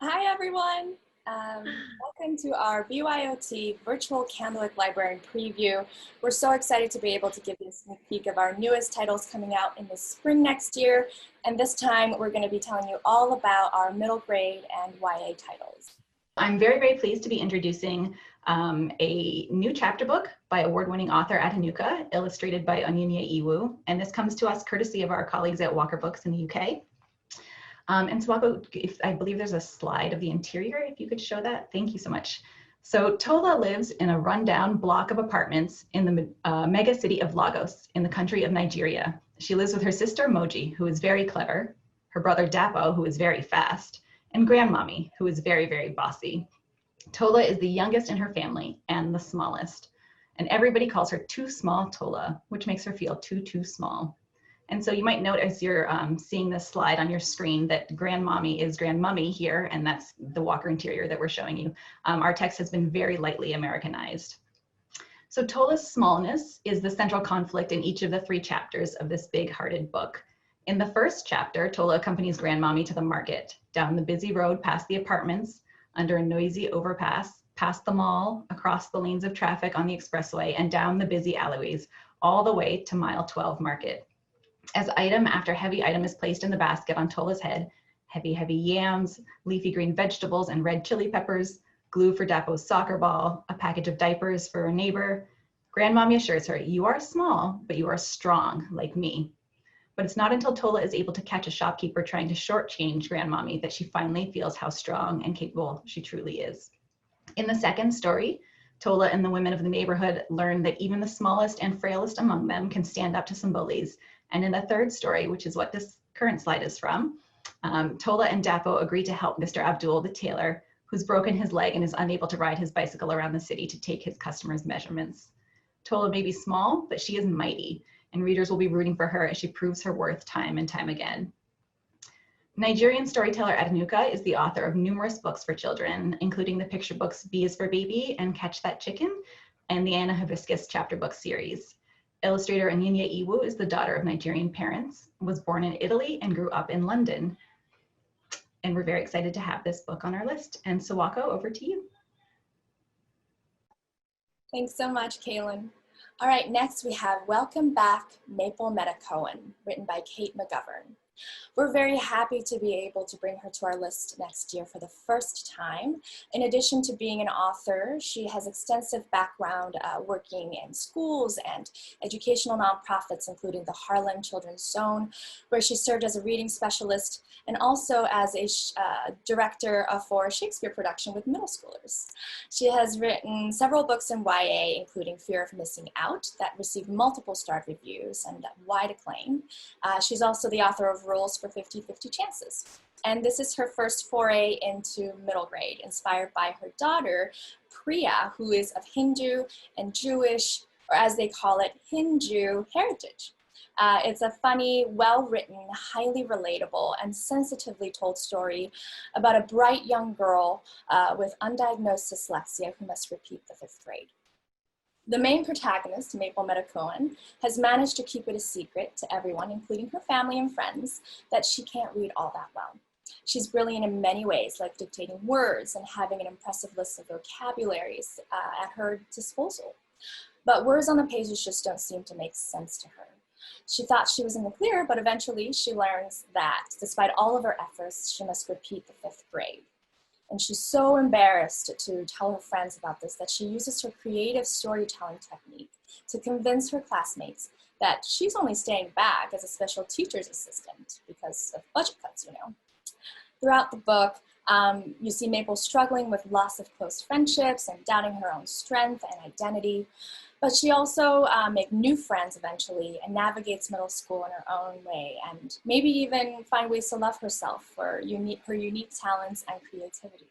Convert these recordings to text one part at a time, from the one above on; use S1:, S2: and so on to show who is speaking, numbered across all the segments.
S1: Hi, everyone. Welcome to our BYOT Virtual Candlewick Library Preview. We're so excited to be able to give you a sneak peek of our newest titles coming out in the spring next year. And this time, we're going to be telling you all about our middle grade and YA titles.
S2: I'm very, very pleased to be introducing a new chapter book by award-winning author Adenuka, illustrated by Onyinye Iwu. And this comes to us courtesy of our colleagues at Walker Books in the UK. And Swako, I believe there's a slide of the interior, if you could show that. Thank you so much. So Tola lives in a rundown block of apartments in the mega city of Lagos in the country of Nigeria. She lives with her sister Moji, who is very clever, her brother Dapo, who is very fast, and grandmommy, who is very, very bossy. Tola is the youngest in her family and the smallest. And everybody calls her Too Small Tola, which makes her feel too small. And so you might note as you're seeing this slide on your screen that grandmommy is grandmummy here, and that's the Walker interior that we're showing you. Our text has been very lightly Americanized. So Tola's smallness is the central conflict in each of the 3 chapters of this big-hearted book. In the first chapter, Tola accompanies grandmommy to the market, down the busy road past the apartments, under a noisy overpass, past the mall, across the lanes of traffic on the expressway, and down the busy alleyways, all the way to mile 12 market. As item after heavy item is placed in the basket on Tola's head, heavy yams, leafy green vegetables and red chili peppers, glue for Dapo's soccer ball, a package of diapers for a neighbor, grandmommy assures her, "You are small, but you are strong like me." But it's not until Tola is able to catch a shopkeeper trying to shortchange grandmommy that she finally feels how strong and capable she truly is. In the second story, Tola and the women of the neighborhood learn that even the smallest and frailest among them can stand up to some bullies. And in the third story, which is what this current slide is from, Tola and Dapo agree to help Mr. Abdul, the tailor, who's broken his leg and is unable to ride his bicycle around the city to take his customers' measurements. Tola may be small, but she is mighty, and readers will be rooting for her as she proves her worth time and time again. Nigerian storyteller Adenuka is the author of numerous books for children, including the picture books B is for Baby and Catch That Chicken, and the Anna Hibiscus chapter book series. Illustrator Onyinye Iwu is the daughter of Nigerian parents, was born in Italy and grew up in London. And we're very excited to have this book on our list. And Sawako, over to you.
S1: Thanks so much, Kaylin. All right, next we have Welcome Back, Maple Metacohen, written by Kate McGovern. We're very happy to be able to bring her to our list next year for the first time. In addition to being an author, she has extensive background working in schools and educational nonprofits, including the Harlem Children's Zone, where she served as a reading specialist and also as a director for Shakespeare production with middle schoolers. She has written several books in YA, including Fear of Missing Out, that received multiple starred reviews and wide acclaim. She's also the author of Rules for 50-50 Chances. And this is her first foray into middle grade, inspired by her daughter, Priya, who is of Hindu and Jewish, or as they call it, Hindu heritage. It's a funny, well-written, highly relatable, and sensitively told story about a bright young girl with undiagnosed dyslexia who must repeat the 5th grade. The main protagonist, Maple Metacohen, has managed to keep it a secret to everyone, including her family and friends, that she can't read all that well. She's brilliant in many ways, like dictating words and having an impressive list of vocabularies at her disposal. But words on the pages just don't seem to make sense to her. She thought she was in the clear, but eventually she learns that, despite all of her efforts, she must repeat the 5th grade. And she's so embarrassed to tell her friends about this that she uses her creative storytelling technique to convince her classmates that she's only staying back as a special teacher's assistant because of budget cuts, you know. Throughout the book, you see Maple struggling with loss of close friendships and doubting her own strength and identity. But she also makes new friends eventually and navigates middle school in her own way, and maybe even find ways to love herself for her unique talents and creativity.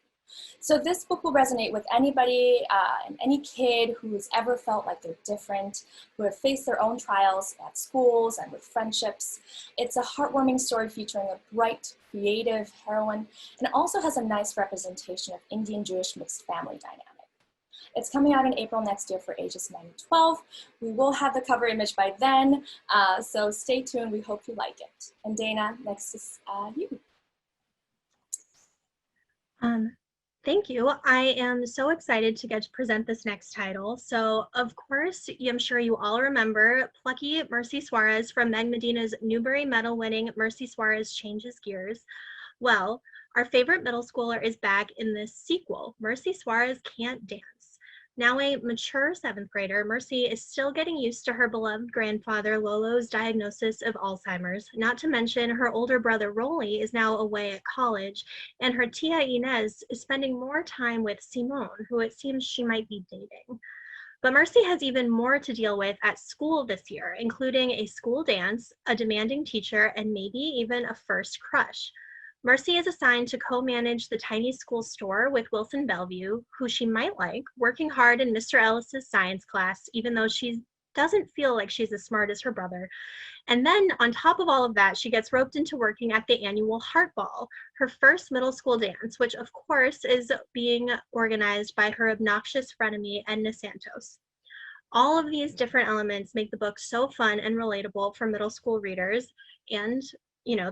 S1: So this book will resonate with anybody and any kid who's ever felt like they're different, who have faced their own trials at schools and with friendships. It's a heartwarming story featuring a bright, creative heroine, and it also has a nice representation of Indian-Jewish mixed family dynamic. It's coming out in April next year for ages 9 to 12. We will have the cover image by then, so stay tuned. We hope you like it. And Dana, next is you.
S3: Um, Thank you. I am so excited to get to present this next title. So, of course, I'm sure you all remember plucky Mercy Suarez from Meg Medina's Newbery Medal winning Mercy Suarez Changes Gears. Well, our favorite middle schooler is back in this sequel, Mercy Suarez Can't Dance. Now a mature seventh grader, Mercy is still getting used to her beloved grandfather Lolo's diagnosis of Alzheimer's, not to mention her older brother Rolly is now away at college, and her tia Inez is spending more time with Simone, who it seems she might be dating. But Mercy has even more to deal with at school this year, including a school dance, a demanding teacher, and maybe even a first crush. Mercy is assigned to co-manage the tiny school store with Wilson Bellevue, who she might like, working hard in Mr. Ellis's science class, even though she doesn't feel like she's as smart as her brother. And then on top of all of that, she gets roped into working at the annual Heart Ball, her first middle school dance, which of course is being organized by her obnoxious frenemy, Edna Santos. All of these different elements make the book so fun and relatable for middle school readers and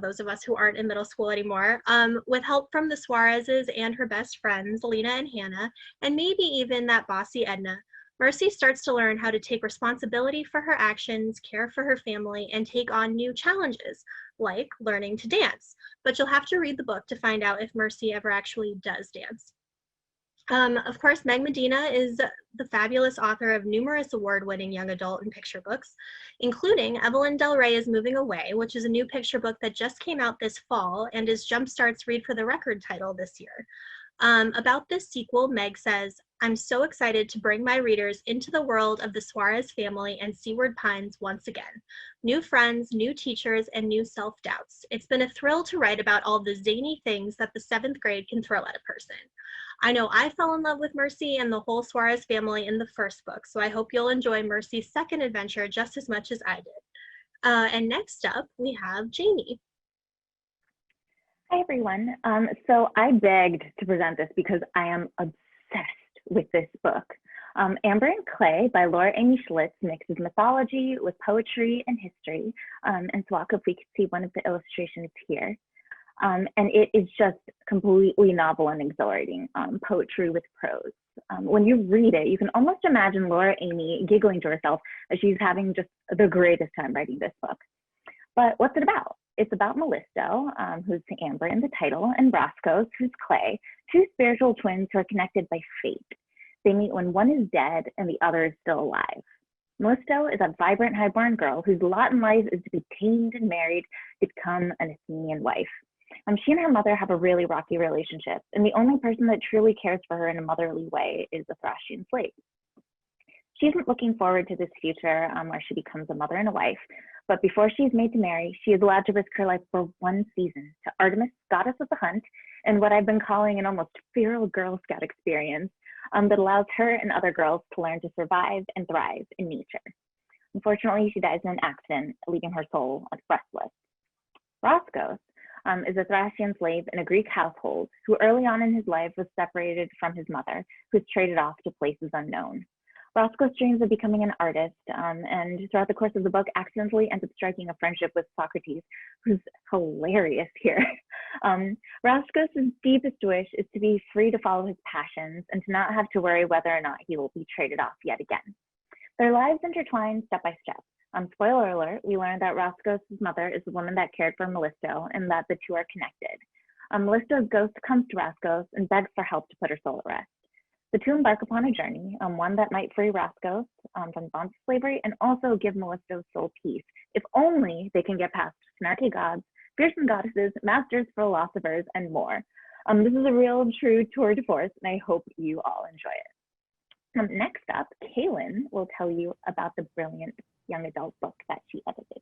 S3: those of us who aren't in middle school anymore, with help from the Suarezes and her best friends, Lena and Hannah, and maybe even that bossy Edna. Mercy starts to learn how to take responsibility for her actions, care for her family, and take on new challenges, like learning to dance. But you'll have to read the book to find out if Mercy ever actually does dance. Of course, Meg Medina is the fabulous author of numerous award-winning young adult and picture books, including Evelyn Del Rey is Moving Away, which is a new picture book that just came out this fall and is Jumpstart's Read for the Record title this year. About this sequel, Meg says, "I'm so excited to bring my readers into the world of the Suarez family and Seaward Pines once again. New friends, new teachers, and new self-doubts. It's been a thrill to write about all the zany things that the seventh grade can throw at a person. I know I fell in love with Mercy and the whole Suarez family in the first book, so I hope you'll enjoy Mercy's second adventure just as much as I did." And next up, we have Jamie.
S4: Hi, everyone. So I begged to present this because I am obsessed with this book. Amber and Clay by Laura Amy Schlitz mixes mythology with poetry and history. And Swak, if we could see one of the illustrations here. And it is just completely novel and exhilarating, poetry with prose. When you read it, you can almost imagine Laura Amy giggling to herself as she's having just the greatest time writing this book. But what's it about? It's about Mellisto, who's Amber in the title, and Roscoe, who's Clay, two spiritual twins who are connected by fate. They meet when one is dead and the other is still alive. Mellisto is a vibrant, highborn girl whose lot in life is to be tamed and married to become an Athenian wife. She and her mother have a really rocky relationship, and the only person that truly cares for her in a motherly way is a Thracian slave. She isn't looking forward to this future where she becomes a mother and a wife, but before she is made to marry, she is allowed to risk her life for one season to Artemis, goddess of the hunt, and what I've been calling an almost feral Girl Scout experience that allows her and other girls to learn to survive and thrive in nature. Unfortunately, she dies in an accident, leaving her soul restless. Roscoe is a Thracian slave in a Greek household who early on in his life was separated from his mother, who's traded off to places unknown. Roscoe's dreams of becoming an artist, and throughout the course of the book, accidentally ends up striking a friendship with Socrates, who's hilarious here. Roscoe's deepest wish is to be free to follow his passions and to not have to worry whether or not he will be traded off yet again. Their lives intertwine step by step. Spoiler alert, we learn that Roscoe's mother is the woman that cared for Mellisto and that the two are connected. Mellisto's ghost comes to Roscoe's and begs for help to put her soul at rest. The two embark upon a journey, one that might free Roscoe from the bonds of slavery and also give Mellisto's soul peace, if only they can get past snarky gods, fearsome goddesses, masters, philosophers, and more. This is a real true tour de force, and I hope you all enjoy it. Next up, Kaylin will tell you about the brilliant young adult book that she edited.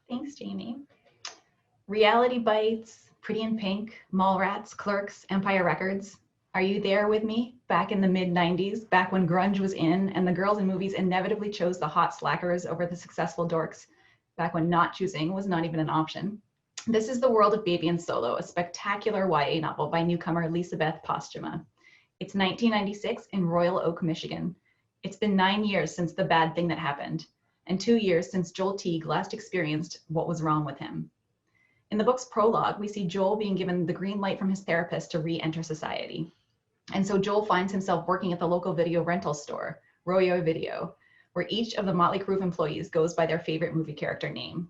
S2: Thanks, Jamie. Reality Bites, Pretty in Pink, Mallrats, Clerks, Empire Records. Are you there with me? Back in the mid-90s, back when grunge was in and the girls in movies inevitably chose the hot slackers over the successful dorks, back when not choosing was not even an option. This is The World of Baby and Solo, a spectacular YA novel by newcomer Lisabeth Postuma. It's 1996 in Royal Oak, Michigan. It's been 9 years since the bad thing that happened, and 2 years since Joel Teague last experienced what was wrong with him. In the book's prologue, we see Joel being given the green light from his therapist to re-enter society. And so Joel finds himself working at the local video rental store, Royo Video, where each of the Motley Crue employees goes by their favorite movie character name.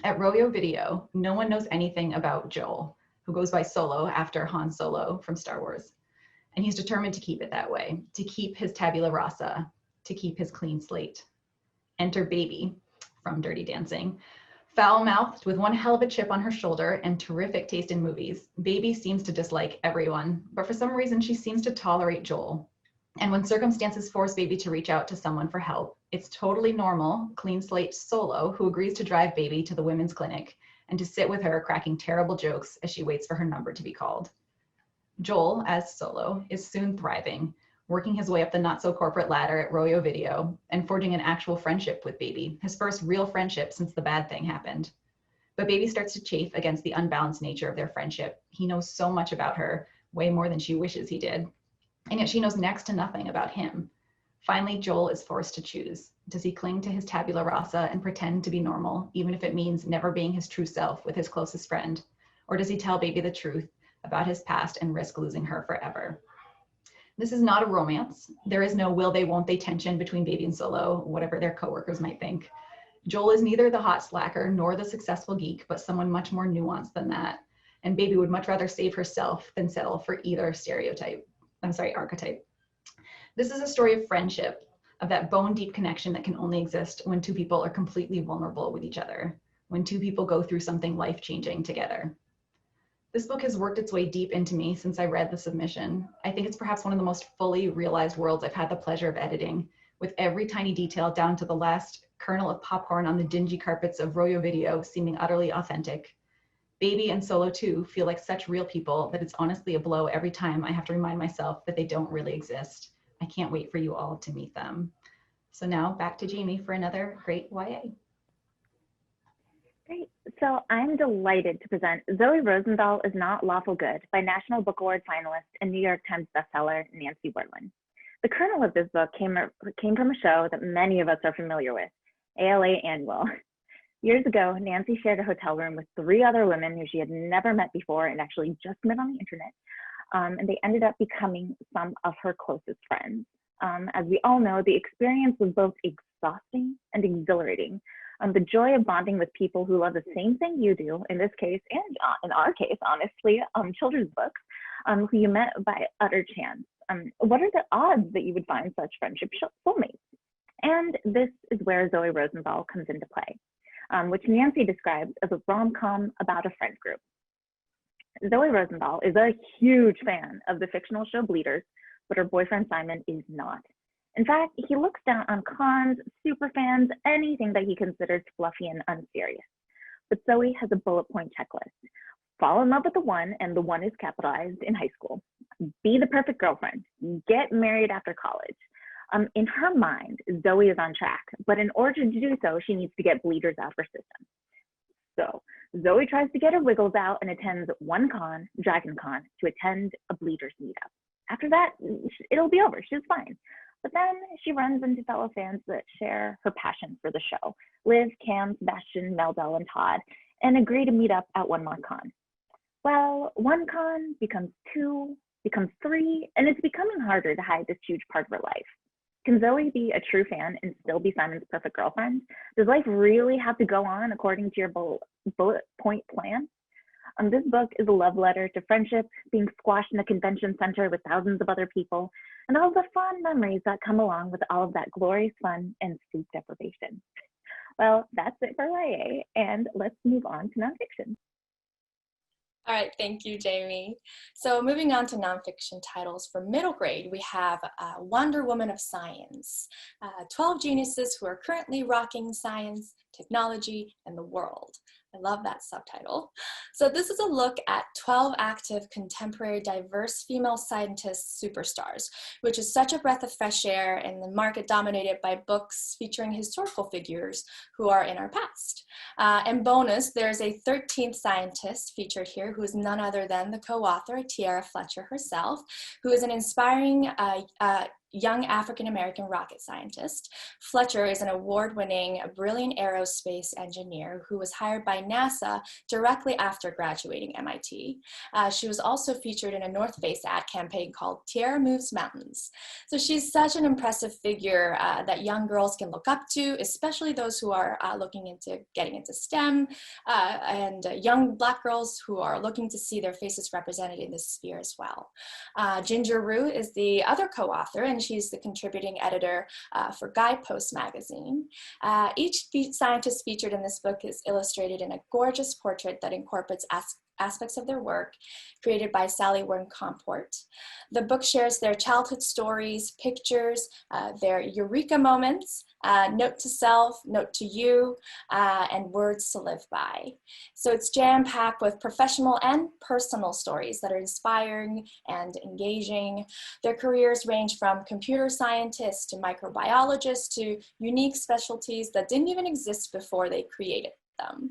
S2: At Royo Video, no one knows anything about Joel, who goes by Solo after Han Solo from Star Wars. And he's determined to keep it that way, to keep his tabula rasa, to keep his clean slate. Enter Baby from Dirty Dancing. Foul-mouthed with one hell of a chip on her shoulder and terrific taste in movies, Baby seems to dislike everyone, but for some reason she seems to tolerate Joel. And when circumstances force Baby to reach out to someone for help, it's totally normal, clean slate Solo who agrees to drive Baby to the women's clinic and to sit with her cracking terrible jokes as she waits for her number to be called. Joel, as Solo, is soon thriving, working his way up the not-so-corporate ladder at Royo Video and forging an actual friendship with Baby, his first real friendship since the bad thing happened. But Baby starts to chafe against the unbalanced nature of their friendship. He knows so much about her, way more than she wishes he did, and yet she knows next to nothing about him. Finally, Joel is forced to choose. Does he cling to his tabula rasa and pretend to be normal, even if it means never being his true self with his closest friend? Or does he tell Baby the truth about his past and risk losing her forever? This is not a romance. There is no will they, won't they tension between Baby and Solo, whatever their coworkers might think. Joel is neither the hot slacker nor the successful geek, but someone much more nuanced than that. And Baby would much rather save herself than settle for either archetype. This is a story of friendship, of that bone-deep connection that can only exist when two people are completely vulnerable with each other, when two people go through something life-changing together. This book has worked its way deep into me since I read the submission. I think it's perhaps one of the most fully realized worlds I've had the pleasure of editing, with every tiny detail down to the last kernel of popcorn on the dingy carpets of Royo Video seeming utterly authentic. Baby and Solo too feel like such real people that it's honestly a blow every time I have to remind myself that they don't really exist. I can't wait for you all to meet them. So now back to Jamie for another great YA.
S4: Great. So I'm delighted to present Zoe Rosenthal is Not Lawful Good by National Book Award finalist and New York Times bestseller Nancy Wertland. The kernel of this book came from a show that many of us are familiar with, ALA Annual. Years ago, Nancy shared a hotel room with 3 other women who she had never met before and actually just met on the internet. And they ended up becoming some of her closest friends. As we all know, the experience was both exhausting and exhilarating. The joy of bonding with people who love the same thing you do, in this case, and in our case, honestly, children's books, who you met by utter chance. What are the odds that you would find such friendship soulmates? And this is where Zoe Rosenthal comes into play, which Nancy describes as a rom-com about a friend group. Zoe Rosenthal is a huge fan of the fictional show Bleeders, but her boyfriend Simon is not. In fact, he looks down on cons, superfans, anything that he considers fluffy and unserious. But Zoe has a bullet point checklist. Fall in love with the one, and the one is capitalized, in high school. Be the perfect girlfriend. Get married after college. In her mind, Zoe is on track, but in order to do so, she needs to get Bleeders out of her system. So Zoe tries to get her wiggles out and attends one con, Dragon Con, to attend a Bleeders meetup. After that, it'll be over. She's fine. But then she runs into fellow fans that share her passion for the show, Liv, Cam, Sebastian, Meldel, and Todd, and agree to meet up at one more con. Well, one con becomes 2, becomes 3, and it's becoming harder to hide this huge part of her life. Can Zoe be a true fan and still be Simon's perfect girlfriend? Does life really have to go on according to your bullet point plan? This book is a love letter to friendship, being squashed in a convention center with thousands of other people, and all the fun memories that come along with all of that glorious fun and sleep deprivation. Well, that's it for YA, and let's move on to nonfiction.
S1: All right, thank you, Jamie. So moving on to nonfiction titles for middle grade, we have Wonder Woman of Science, 12 geniuses who are currently rocking science, technology, and the world. I love that subtitle. So this is a look at 12 active, contemporary, diverse female scientist superstars, which is such a breath of fresh air in the market dominated by books featuring historical figures who are in our past. And bonus, there's a 13th scientist featured here who is none other than the co-author, Tiara Fletcher herself, who is an inspiring young African-American rocket scientist. Fletcher is an award-winning, brilliant aerospace engineer who was hired by NASA directly after graduating MIT. She was also featured in a North Face ad campaign called Tierra Moves Mountains. So she's such an impressive figure that young girls can look up to, especially those who are looking into getting into STEM, and young Black girls who are looking to see their faces represented in this sphere as well. Ginger Rue is the other co-author, and she's the contributing editor for Guidepost magazine. Each scientist featured in this book is illustrated in a gorgeous portrait that incorporates aspects of their work created by Sally Warren-Comport. The book shares their childhood stories, pictures, their eureka moments, note to self, note to you, and words to live by. So it's jam-packed with professional and personal stories that are inspiring and engaging. Their careers range from computer scientists to microbiologists to unique specialties that didn't even exist before they created them.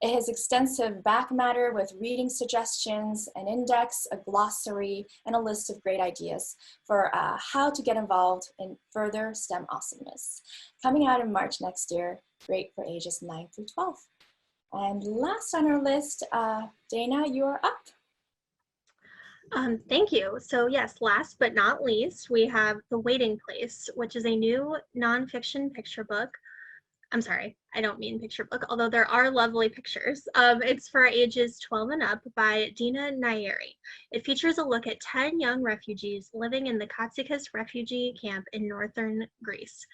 S1: It has extensive back matter with reading suggestions, an index, a glossary, and a list of great ideas for how to get involved in further STEM awesomeness. Coming out in March next year, great for ages 9 through 12. And last on our list, Dana, you are up.
S3: Thank you. So yes, last but not least, we have The Waiting Place, which is a new nonfiction picture book. I'm sorry, I don't mean picture book, although there are lovely pictures. It's for ages 12 and up by Dina Nayeri. It features a look at 10 young refugees living in the Katsikis refugee camp in northern Greece.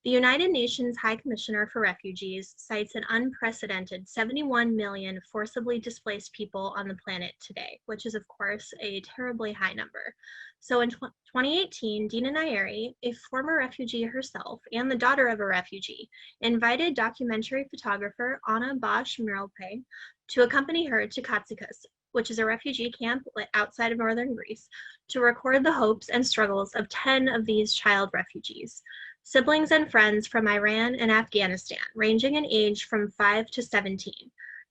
S3: The United Nations High Commissioner for Refugees cites an unprecedented 71 million forcibly displaced people on the planet today, which is, of course, a terribly high number. So in 2018, Dina Nayeri, a former refugee herself and the daughter of a refugee, invited documentary photographer Anna Bosch-Miralpe to accompany her to Katsikis, which is a refugee camp outside of northern Greece, to record the hopes and struggles of 10 of these child refugees. Siblings and friends from Iran and Afghanistan, ranging in age from 5 to 17.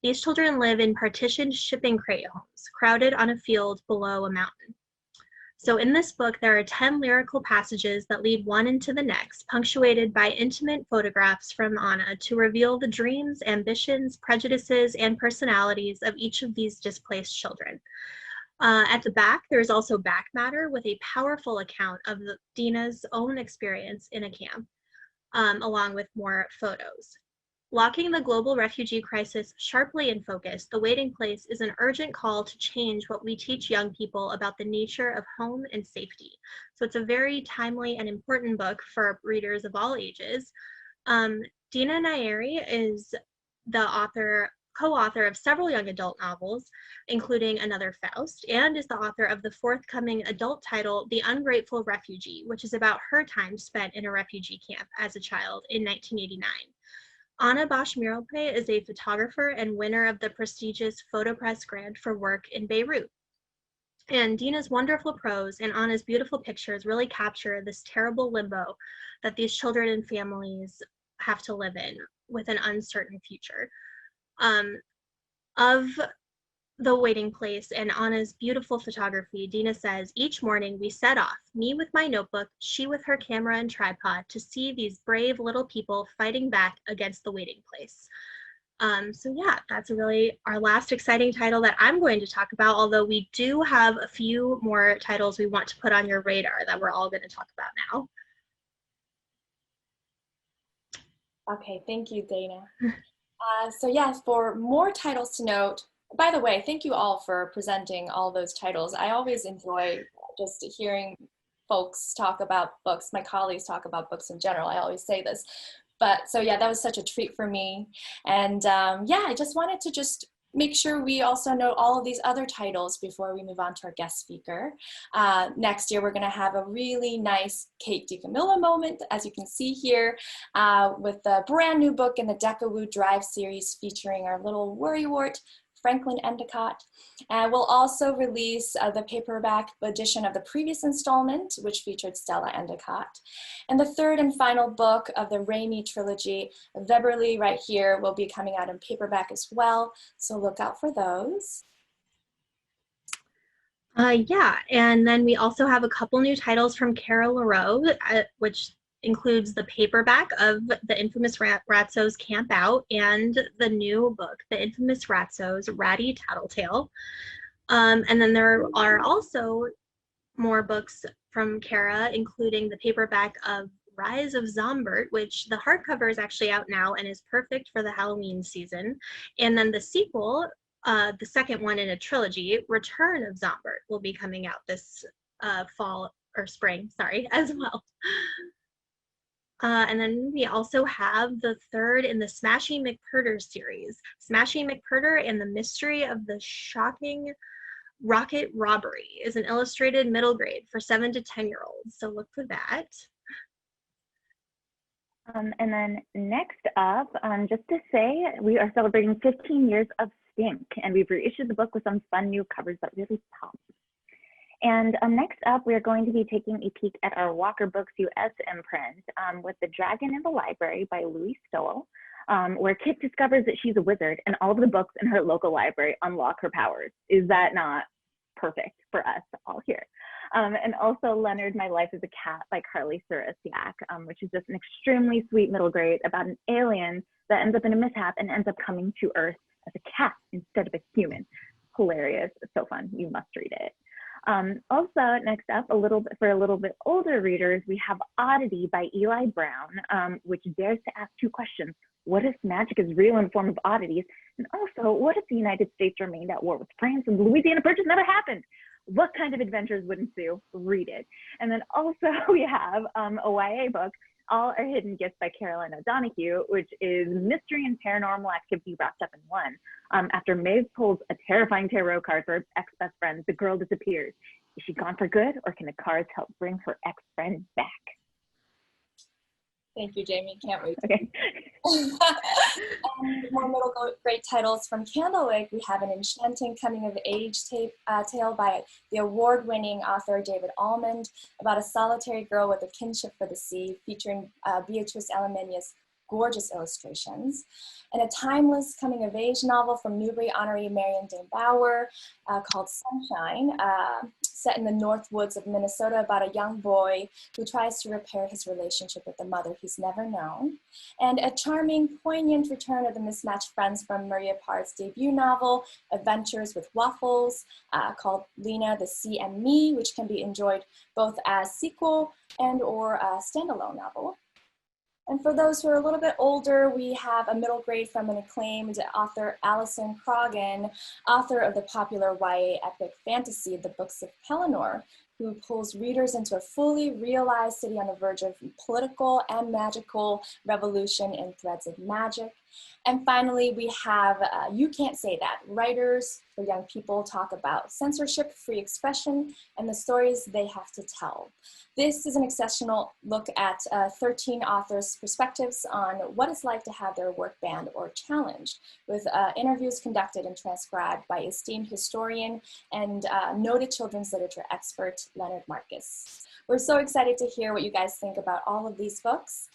S3: These children live in partitioned shipping crate homes, crowded on a field below a mountain. So in this book, there are 10 lyrical passages that lead one into the next, punctuated by intimate photographs from Anna to reveal the dreams, ambitions, prejudices, and personalities of each of these displaced children. At the back, there's also back matter with a powerful account of Dina's own experience in a camp, along with more photos. Locking the global refugee crisis sharply in focus, The Waiting Place is an urgent call to change what we teach young people about the nature of home and safety. So it's a very timely and important book for readers of all ages. Dina Nayeri is the co-author of several young adult novels, including Another Faust, and is the author of the forthcoming adult title, The Ungrateful Refugee, which is about her time spent in a refugee camp as a child in 1989. Anna Bosch-Miralpe is a photographer and winner of the prestigious PhotoPress grant for work in Beirut. And Dina's wonderful prose and Anna's beautiful pictures really capture this terrible limbo that these children and families have to live in with an uncertain future. Of The Waiting Place and Anna's beautiful photography, Dina says, each morning we set off, me with my notebook, she with her camera and tripod, to see these brave little people fighting back against the waiting place. So yeah, that's really our last exciting title that I'm going to talk about, although we do have a few more titles we want to put on your radar that we're all going to talk about now.
S1: Okay, thank you, Dana. So yes, for more titles to note, by the way, thank you all for presenting all those titles. I always enjoy just hearing folks talk about books, my colleagues talk about books in general. I always say this. But so yeah, that was such a treat for me. And yeah, I just wanted to just make sure we also know all of these other titles before we move on to our guest speaker. Next year, we're gonna have a really nice Kate DiCamillo moment, as you can see here, with a brand new book in the Decawoo Drive series featuring our little worrywart, Franklin Endicott. And we'll also release the paperback edition of the previous installment, which featured Stella Endicott. And the third and final book of the Raimi trilogy, Weberly, right here, will be coming out in paperback as well. So look out for those.
S3: Yeah, and then we also have a couple new titles from Kara LaRoe, which includes the paperback of the infamous Ratso's Camp Out and the new book, The Infamous Ratso's Ratty Tattletale. And then there are also more books from Kara, including the paperback of Rise of Zombert, which the hardcover is actually out now and is perfect for the Halloween season. And then the sequel, the second one in a trilogy, Return of Zombert, will be coming out this fall or spring, sorry, as well. And then we also have the third in the Smashing McPurder series, Smashing McPurder and the Mystery of the Shocking Rocket Robbery is an illustrated middle grade for 7 to 10-year-olds. So look for that.
S4: And then next up, just to say, we are celebrating 15 years of Stink, and we've reissued the book with some fun new covers that really pop. And next up, we are going to be taking a peek at our Walker Books US imprint with The Dragon in the Library by Louise Stowell, where Kit discovers that she's a wizard and all of the books in her local library unlock her powers. Is that not perfect for us all here? And also Leonard, My Life as a Cat by Carly Surasiak, which is just an extremely sweet middle grade about an alien that ends up in a mishap and ends up coming to Earth as a cat instead of a human. Hilarious, it's so fun, you must read it. Also, next up, for a little bit older readers, we have Oddity by Eli Brown, which dares to ask 2 questions. What if magic is real in the form of oddities? And also, what if the United States remained at war with France and the Louisiana Purchase never happened? What kind of adventures would ensue? Read it. And then also we have a YA book, All Our Hidden Gifts by Caroline O'Donoghue, which is mystery and paranormal activity wrapped up in one. After Maeve pulls a terrifying tarot card for her ex-best friend, the girl disappears. Is she gone for good, or can the cards help bring her ex-friend back?
S1: Thank you, Jamie. Can't wait.
S4: Okay.
S1: And more middle grade titles from Candlewick. We have an enchanting coming-of-age tale by the award-winning author David Almond about a solitary girl with a kinship for the sea, featuring Beatrice Alamina's gorgeous illustrations, and a timeless coming-of-age novel from Newbery honoree Marion Dane Bauer called Sunshine, set in the North Woods of Minnesota about a young boy who tries to repair his relationship with the mother he's never known, and a charming, poignant return of the mismatched friends from Maria Parr's debut novel, Adventures with Waffles, called Lena, the Sea, and Me, which can be enjoyed both as sequel and or a standalone novel. And for those who are a little bit older, we have a middle grade from an acclaimed author, Alison Croghan, author of the popular YA epic fantasy, The Books of Pelennor, who pulls readers into a fully realized city on the verge of political and magical revolution in Threads of Magic. And finally, we have You Can't Say That. Writers for young people talk about censorship, free expression, and the stories they have to tell. This is an exceptional look at 13 authors' perspectives on what it's like to have their work banned or challenged, with interviews conducted and transcribed by esteemed historian and noted children's literature expert, Leonard Marcus. We're so excited to hear what you guys think about all of these books.